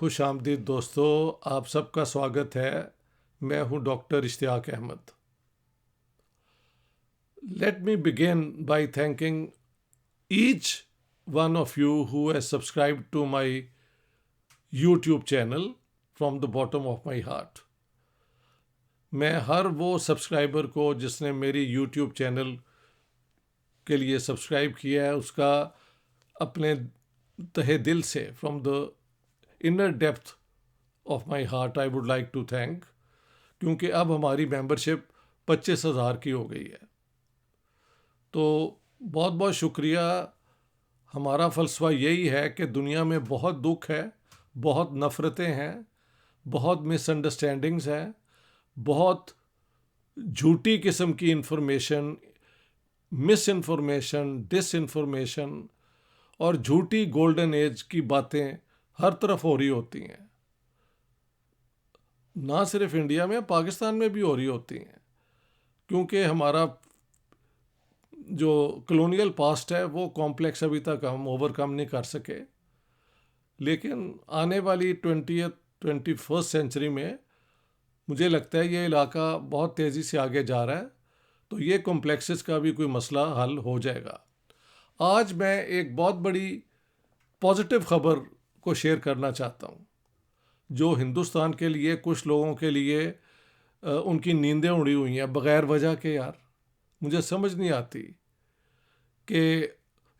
खुश आमदीद दोस्तों, आप सबका स्वागत है। मैं हूं doctor Ishtiaq Ahmed. Let me begin by thanking each one of you who has subscribed to my YouTube channel from the bottom of my heart. मैं हर वो सब्सक्राइबर को जिसने मेरी यूट्यूब चैनल के लिए सब्सक्राइब किया है उसका अपने तहे दिल से, from the inner depth of my heart, I would like to thank, क्योंकि अब हमारी मेंबरशिप 25,000 की हो गई है। तो बहुत बहुत शुक्रिया। हमारा फ़लसफ़ा यही है कि दुनिया में बहुत दुख है, बहुत नफ़रतें हैं, बहुत मिसअंडरस्टैंडिंग्स हैं, बहुत झूठी किस्म की information, misinformation, disinformation और झूठी गोल्डन एज की बातें हर तरफ हो रही होती हैं। ना सिर्फ इंडिया में, पाकिस्तान में भी हो रही होती हैं, क्योंकि हमारा जो कॉलोनियल पास्ट है वो कॉम्प्लेक्स अभी तक हम ओवरकम नहीं कर सके। लेकिन आने वाली 21st सेंचुरी में मुझे लगता है ये इलाका बहुत तेज़ी से आगे जा रहा है, तो ये कॉम्प्लेक्सेस का भी कोई मसला हल हो जाएगा। आज मैं एक बहुत बड़ी पॉजिटिव ख़बर को शेयर करना चाहता हूँ, जो हिंदुस्तान के लिए, कुछ लोगों के लिए उनकी नींदें उड़ी हुई हैं बग़ैर वजह के। यार, मुझे समझ नहीं आती कि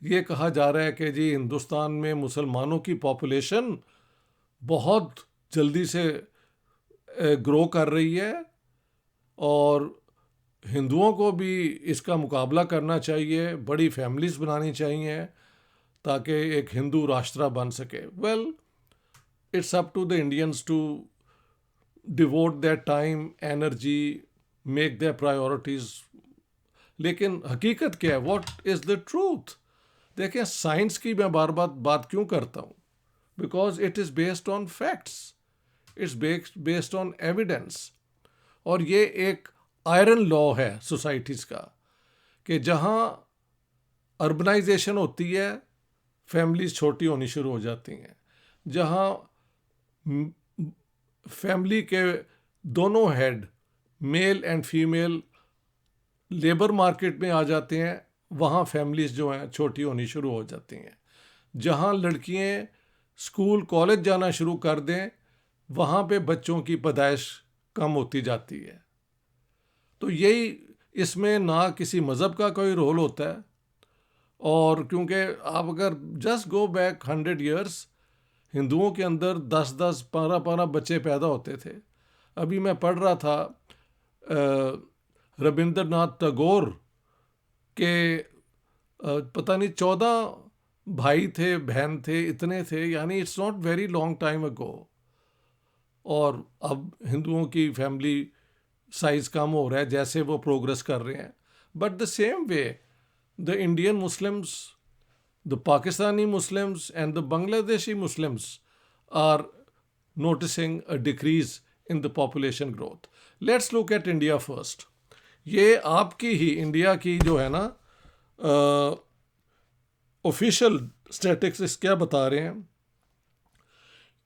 ये कहा जा रहा है कि जी हिंदुस्तान में मुसलमानों की पॉपुलेशन बहुत जल्दी से ग्रो कर रही है और हिंदुओं को भी इसका मुकाबला करना चाहिए, बड़ी फैमिलीज बनानी चाहिए ताकि एक हिंदू राष्ट्र बन सके। Well, it's up to the Indians to devote their time, energy, make their priorities. लेकिन हकीकत क्या है? What is the truth? देखें, साइंस की मैं बार बार बात क्यों करता हूँ? Because it is based on facts, it's based on evidence. और ये एक आयरन लॉ है सोसाइटीज़ का कि जहाँ अर्बनाइजेशन होती है, फैमिलीज छोटी होनी शुरू हो जाती हैं। जहाँ फैमिली के दोनों head, male and female, labour market में आ जाते हैं, वहाँ फैमिलीज जो हैं छोटी होनी शुरू हो जाती हैं। जहाँ लड़कियाँ स्कूल कॉलेज जाना शुरू कर दें, वहाँ पे बच्चों की पैदाइश कम होती जाती है। तो यही इसमें ना किसी मज़हब का कोई रोल होता है, और क्योंकि आप अगर जस्ट गो बैक 100 ईयर्स, हिंदुओं के अंदर 10-10, 12-12 बच्चे पैदा होते थे। अभी मैं पढ़ रहा था रविंद्रनाथ टैगोर के पता नहीं 14 भाई थे, बहन थे, इतने थे, यानी it's not very long time ago. और अब हिंदुओं की फैमिली साइज कम हो रहा है जैसे वो प्रोग्रेस कर रहे हैं। But the same way the Indian Muslims, the Pakistani Muslims and the Bangladeshi Muslims are noticing a decrease in the population growth. Let's look at India first. ये आपकी ही इंडिया की जो है ना ऑफिशियल स्टैटिस्टिक्स क्या बता रहे हैं?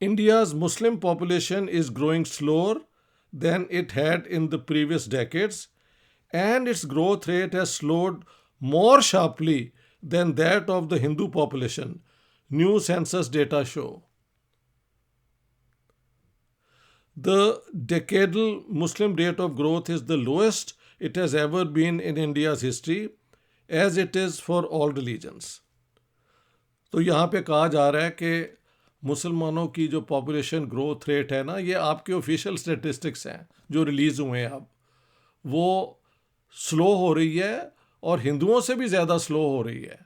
India's Muslim population is growing slower than it had in the previous decades, and its growth rate has slowed more sharply than that of the Hindu population, new census data show. The decadal Muslim rate of growth is the lowest it has ever been in India's history, as it is for all religions. तो यहाँ पे कहा जा रहा है कि मुसलमानों की जो पॉपुलेशन ग्रोथ रेट है ना, ये आपके ऑफिशियल स्टेटिस्टिक्स हैं जो रिलीज़ हुए हैं अब, वो स्लो हो रही है और हिंदुओं से भी ज़्यादा स्लो हो रही है।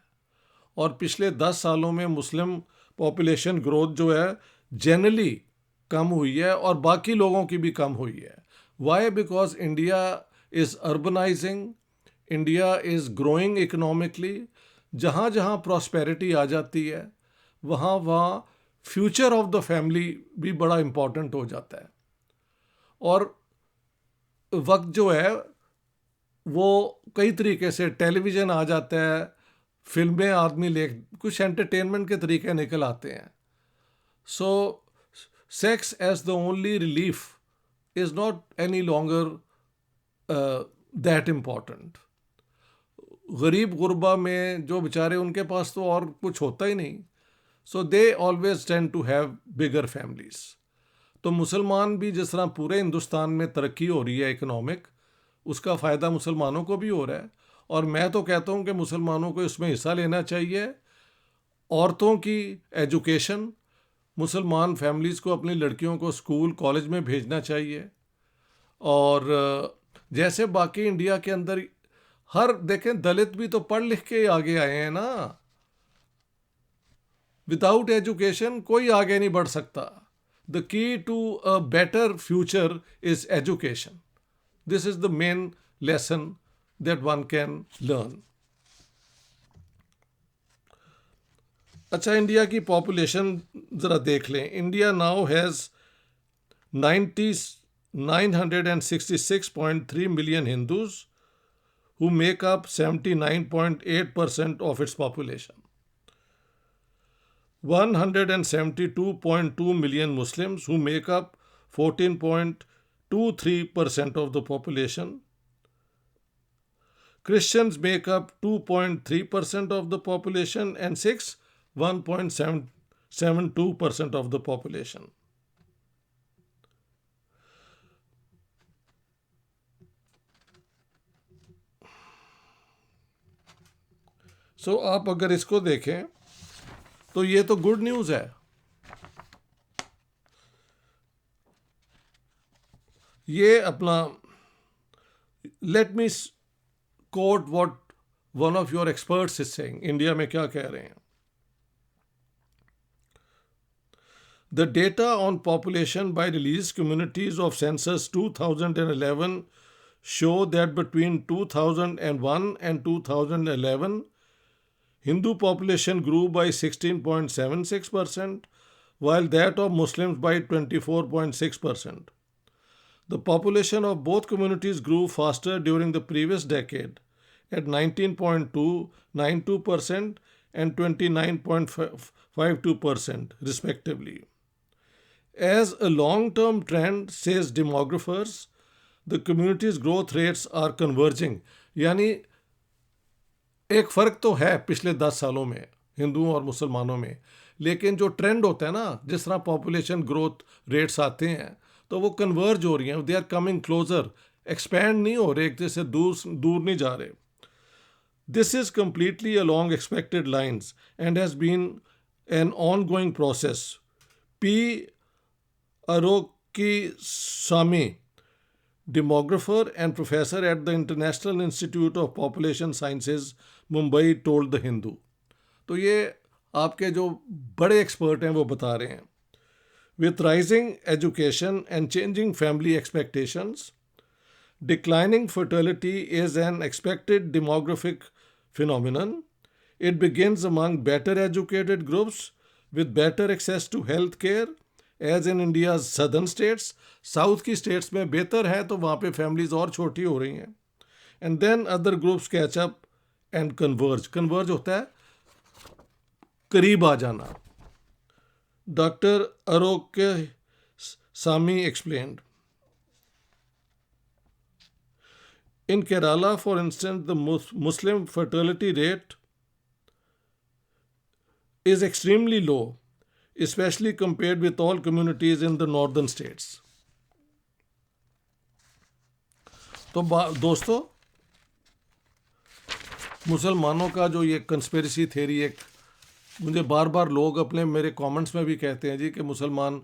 और पिछले 10 सालों में मुस्लिम पॉपुलेशन ग्रोथ जो है जनरली कम हुई है और बाकी लोगों की भी कम हुई है। Why? Because India is urbanising, India is growing economically. जहाँ जहाँ प्रॉस्पेरिटी आ जाती है, वहाँ वहाँ फ्यूचर ऑफ द फैमिली भी बड़ा इम्पॉर्टेंट हो जाता है। और वक्त जो है वो कई तरीके से, टेलीविज़न आ जाता है, फिल्में आदमी कुछ एंटरटेनमेंट के तरीके निकल आते हैं। सो sex as the only relief is not any longer that important. गरीब गुरबा में जो बेचारे, उनके पास तो और कुछ होता ही नहीं, so they always tend to have bigger families. तो मुसलमान भी जिस तरह पूरे हिंदुस्तान में तरक्की हो रही है इकोनॉमिक, उसका फ़ायदा मुसलमानों को भी हो रहा है. और मैं तो कहता हूँ कि मुसलमानों को इसमें हिस्सा लेना चाहिए. औरतों की एजुकेशन, मुसलमान फैमिलीज़ को अपनी लड़कियों को स्कूल कॉलेज में भेजना चाहिए. और जैसे बाकी इंडिया के अंदर हर, देखें, दलित भी तो पढ़ लिख के आगे आए हैं ना. विदाउट एजुकेशन कोई आगे नहीं बढ़ सकता. The key to a better future is education. This is the main lesson that one can learn. अच्छा, इंडिया की पॉपुलेशन ज़रा देख लें. India now has 966.3 million Hindus who make up 79.8% of its population. 172.2 million Muslims who make up 14.23% of the population. Christians make up 2.3% of the population, and Sikhs 1.72% of the population. सो आप अगर इसको देखें तो ये तो गुड न्यूज़ है. ये अपना, let me quote what one of your experts is saying. India में क्या कह रहे हैं. The data on population by religious communities of census 2011 show that between 2001 and 2011, Hindu population grew by 16.76%, while that of Muslims by 24.6%. The population of both communities grew faster during the previous decade at 19.92% and 29.52% respectively. As a long-term trend, says demographers, the communities' growth rates are converging. यानी एक फ़र्क तो है पिछले 10 सालों में हिंदुओं और मुसलमानों में, लेकिन जो ट्रेंड होता है ना, जिस तरह पॉपुलेशन ग्रोथ रेट्स आते हैं तो वो कन्वर्ज हो रही हैं. They are coming closer, expand नहीं हो रहे, एक जैसे दूर नहीं जा रहे. This is completely along expected lines and has been an ongoing process. P Arokiasamy, demographer and professor at the International Institute of Population Sciences, Mumbai, told The Hindu. तो ये आपके जो बड़े एक्सपर्ट हैं वो बता रहे हैं. With rising education and changing family expectations, declining fertility is an expected demographic phenomenon. It begins among better educated groups with better access to health care, as in India's southern states. South की states में बेहतर है तो वहाँ पे families और छोटी हो रही हैं. And then other groups catch up and converge होता है, करीब आ जाना. Doctor Arokiasamy explained. In Kerala, for instance, the Muslim fertility rate is extremely low, especially compared with all communities in the northern states. तो दोस्तों, मुसलमानों का जो ये कंस्पिरेसी थ्योरी, एक मुझे बार बार लोग अपने मेरे कमेंट्स में भी कहते हैं जी कि मुसलमान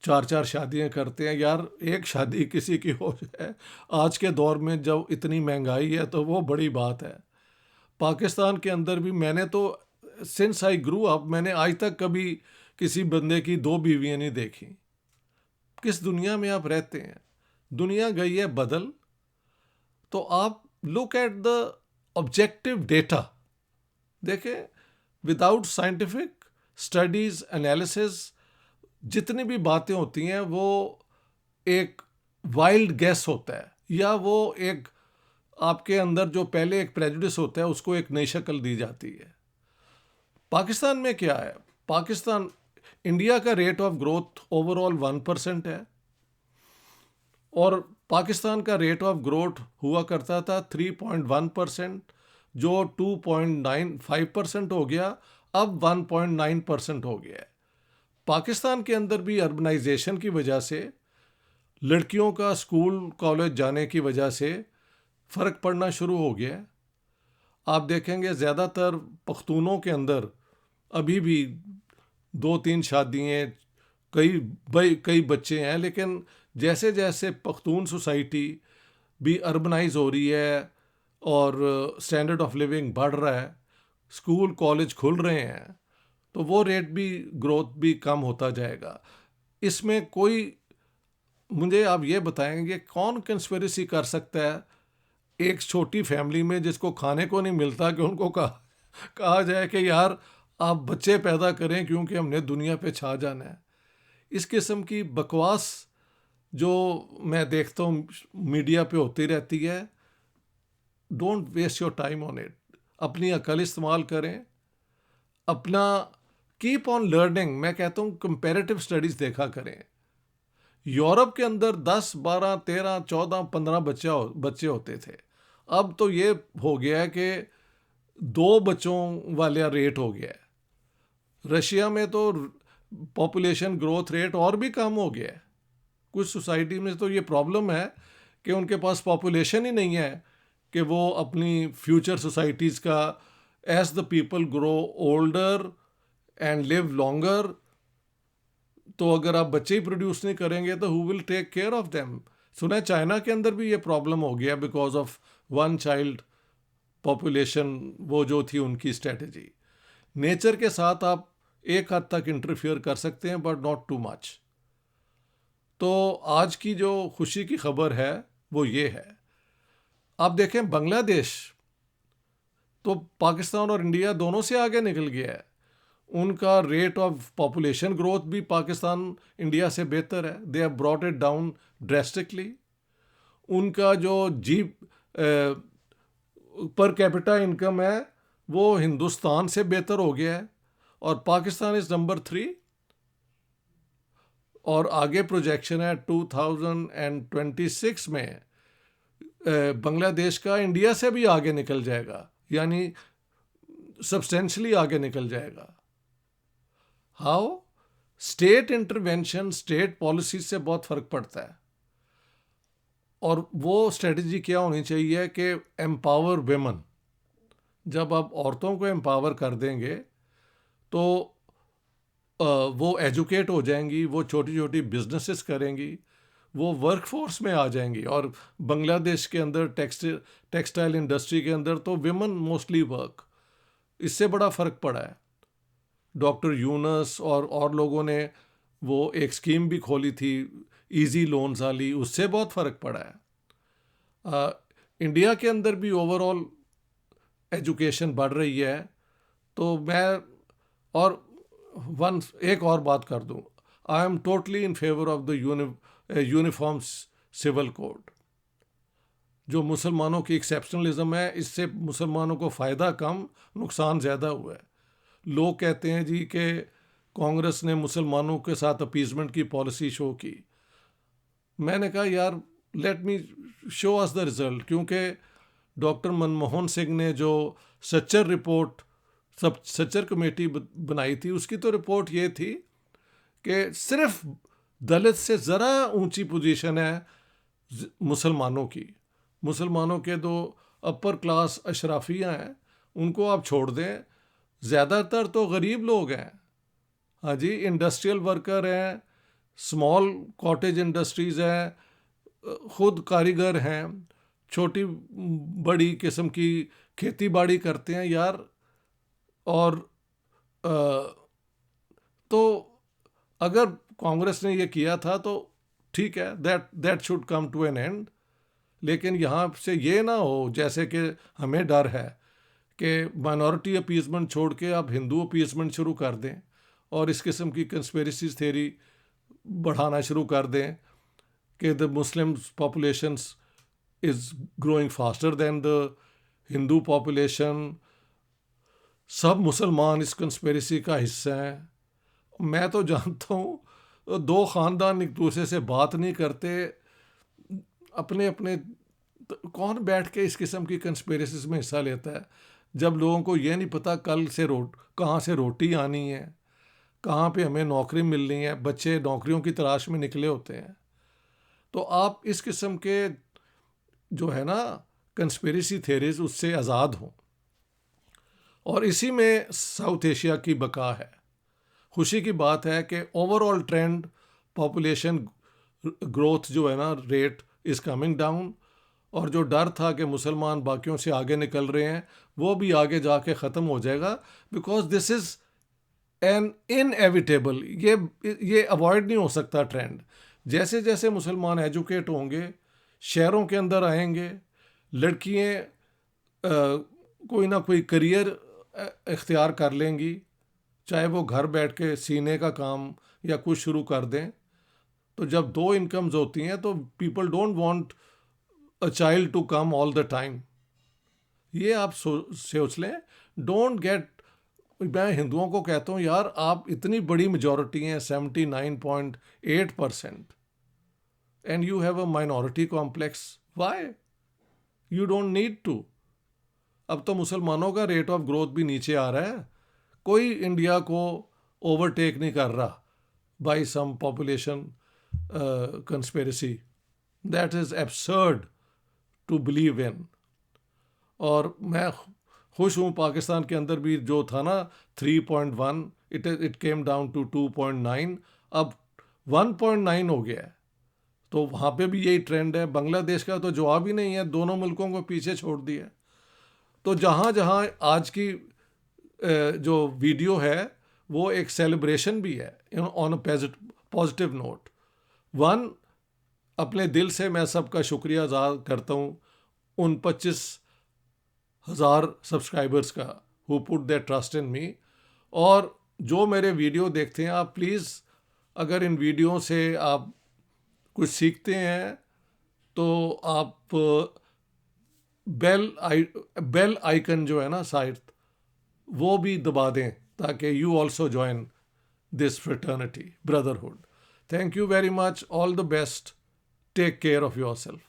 4 शादियां करते हैं. यार, एक शादी किसी की हो जाए आज के दौर में जब इतनी महंगाई है तो वो बड़ी बात है. पाकिस्तान के अंदर भी मैंने तो सिंस आई ग्रू अप, मैंने आज तक कभी किसी बंदे की 2 बीवियां नहीं देखी. किस दुनिया में आप रहते हैं? दुनिया गई है बदल. तो आप look at the objective data. देखें, विदाउट साइंटिफिक स्टडीज एनालिसिस जितनी भी बातें होती हैं वो एक वाइल्ड गेस होता है, या वो एक आपके अंदर जो पहले एक प्रेजुडिस होता है उसको एक नई शक्ल दी जाती है. पाकिस्तान में क्या है? पाकिस्तान इंडिया का रेट ऑफ ग्रोथ ओवरऑल 1% है और पाकिस्तान का रेट ऑफ ग्रोथ हुआ करता था 3.1%, जो 2.95% हो गया, अब 1.9% हो गया है। पाकिस्तान के अंदर भी अर्बनाइजेशन की वजह से, लड़कियों का स्कूल कॉलेज जाने की वजह से फ़र्क पड़ना शुरू हो गया है। आप देखेंगे ज़्यादातर पख्तूनों के अंदर अभी भी 2-3 शादियाँ, कई बच्चे हैं, लेकिन जैसे जैसे पख्तून सोसाइटी भी अर्बनाइज हो रही है और स्टैंडर्ड ऑफ लिविंग बढ़ रहा है, स्कूल कॉलेज खुल रहे हैं, तो वो रेट भी, ग्रोथ भी कम होता जाएगा। इसमें कोई, मुझे आप ये बताएंगे कौन कंस्पिरेसी कर सकता है एक छोटी फैमिली में जिसको खाने को नहीं मिलता कि उनको कहा जाए कि यार आप बच्चे पैदा करें क्योंकि हमने दुनिया पे छा जाना है। इस किस्म की बकवास जो मैं देखता हूँ मीडिया पे होती रहती है, don't waste your time on it. अपनी अकल इस्तेमाल करें, अपना कीप ऑन लर्निंग। मैं कहता हूँ कंपैरेटिव स्टडीज़ देखा करें। यूरोप के अंदर 10, 12, 13, 14, 15 बच्चे होते थे, अब तो ये हो गया है कि 2 बच्चों वाला रेट हो गया है। रशिया में तो पॉपुलेशन ग्रोथ रेट और भी कम हो गया है। कुछ सोसाइटी में तो ये प्रॉब्लम है कि उनके पास पॉपुलेशन ही नहीं है कि वो अपनी फ्यूचर सोसाइटीज़ का, as the people grow older and live longer, तो अगर आप बच्चे ही प्रोड्यूस नहीं करेंगे तो who will take care of them. सुना है चाइना के अंदर भी ये प्रॉब्लम हो गया because of one child population, वो जो थी उनकी स्ट्रेटजी। नेचर के साथ आप एक हद तक इंटरफियर कर सकते हैं बट नॉट टू मच। तो आज की जो खुशी की खबर है वो ये है, आप देखें बांग्लादेश तो पाकिस्तान और इंडिया दोनों से आगे निकल गया है। उनका रेट ऑफ पॉपुलेशन ग्रोथ भी पाकिस्तान इंडिया से बेहतर है। They have brought it down drastically. उनका जो पर कैपिटा इनकम है वो हिंदुस्तान से बेहतर हो गया है और पाकिस्तान इज़ नंबर 3। और आगे प्रोजेक्शन है 2026 में बांग्लादेश का इंडिया से भी आगे निकल जाएगा, यानी सब्सटेंशली आगे निकल जाएगा। How? State intervention, state policy से बहुत फ़र्क पड़ता है। और वो स्ट्रेटजी क्या होनी चाहिए कि एम्पावर वेमन। जब आप औरतों को एम्पावर कर देंगे तो वो एजुकेट हो जाएंगी, वो छोटी छोटी बिजनेसेस करेंगी, वो वर्कफोर्स में आ जाएंगी। और बांग्लादेश के अंदर टेक्सटाइल इंडस्ट्री के अंदर तो विमेन मोस्टली वर्क, इससे बड़ा फ़र्क पड़ा है। डॉक्टर यूनस और लोगों ने वो एक स्कीम भी खोली थी इजी लोन्स वाली, उससे बहुत फ़र्क पड़ा है। इंडिया के अंदर भी ओवरऑल एजुकेशन बढ़ रही है। तो मैं और एक और बात कर दूं, I am totally in favour of the uniform civil code. जो मुसलमानों की एक्सेप्शनलिज्म है, इससे मुसलमानों को फ़ायदा कम, नुकसान ज़्यादा हुआ है। लोग कहते हैं जी कि कांग्रेस ने मुसलमानों के साथ अपीजमेंट की पॉलिसी शो की। मैंने कहा यार let me show us the result, क्योंकि डॉक्टर मनमोहन सिंह ने जो सच्चर रिपोर्ट, सच्चर कमेटी बनाई थी, उसकी तो रिपोर्ट ये थी कि सिर्फ दलित से ज़रा ऊंची पोजीशन है मुसलमानों की। मुसलमानों के दो अपर क्लास अशराफियाँ हैं, उनको आप छोड़ दें, ज़्यादातर तो गरीब लोग हैं। हाँ जी, इंडस्ट्रियल वर्कर हैं, स्मॉल कॉटेज इंडस्ट्रीज़ हैं, खुद कारीगर हैं, छोटी बड़ी किस्म की खेती बाड़ी करते हैं यार। और तो अगर कांग्रेस ने ये किया था तो ठीक है, that should come to an end. लेकिन यहाँ से ये ना हो जैसे कि हमें डर है कि माइनॉरिटी अपीजमेंट छोड़ के आप हिंदू अपीजमेंट शुरू कर दें और इस किस्म की कंस्पिरेसी थ्योरी बढ़ाना शुरू कर दें कि the Muslim populations is growing faster than the Hindu population. सब मुसलमान इस कंस्पिरेसी का हिस्सा हैं मैं तो जानता हूँ दो ख़ानदान एक दूसरे से बात नहीं करते, अपने अपने, कौन बैठ के इस किस्म की कंस्पिरेसीज में हिस्सा लेता है जब लोगों को ये नहीं पता कल से कहाँ से रोटी आनी है, कहाँ पे हमें नौकरी मिलनी है, बच्चे नौकरियों की तलाश में निकले होते हैं। तो आप इस किस्म के जो है ना कंस्पिरेसी थेरीज उससे आज़ाद हों, और इसी में साउथ एशिया की बका है। खुशी की बात है कि ओवरऑल ट्रेंड पॉपुलेशन ग्रोथ जो है ना रेट इज़ कमिंग डाउन, और जो डर था कि मुसलमान बाकियों से आगे निकल रहे हैं वो भी आगे जाके ख़त्म हो जाएगा, because this is an inevitable, ये अवॉइड नहीं हो सकता ट्रेंड। जैसे जैसे मुसलमान एजुकेट होंगे, शहरों के अंदर आएंगे, लड़कियाँ कोई ना कोई करियर इख्तियार कर लेंगी, चाहे वो घर बैठ के सीने का काम या कुछ शुरू कर दें। तो जब दो इनकम्स होती हैं तो people don't want a child to come all the time. ये आप सोच लें, डोंट गेट। मैं हिंदुओं को कहता हूँ यार, आप इतनी बड़ी मेजॉरिटी हैं 79.8%, and you have a minority complex, why? You don't need to. अब तो मुसलमानों का रेट ऑफ ग्रोथ भी नीचे आ रहा है, कोई इंडिया को ओवरटेक नहीं कर रहा by some population conspiracy. That is absurd to believe in. और मैं खुश हूँ पाकिस्तान के अंदर भी जो था ना 3.1, इट केम डाउन टू 2.9, अब 1.9 हो गया है। तो वहाँ पे भी यही ट्रेंड है। बांग्लादेश का तो जवाब ही नहीं है, दोनों मुल्कों को पीछे छोड़ दिया। तो जहाँ जहाँ आज की जो वीडियो है वो एक सेलिब्रेशन भी है on a positive note. One, अपने दिल से मैं सबका शुक्रिया अदा करता हूँ उन 25,000 सब्सक्राइबर्स का who put their trust in me. और जो मेरे वीडियो देखते हैं, आप प्लीज़ अगर इन वीडियो से आप कुछ सीखते हैं तो आप बेल आइकन जो है ना साइड, वो भी दबा दें ताकि you also join this fraternity brotherhood. Thank you very much, all the best, take care of your self.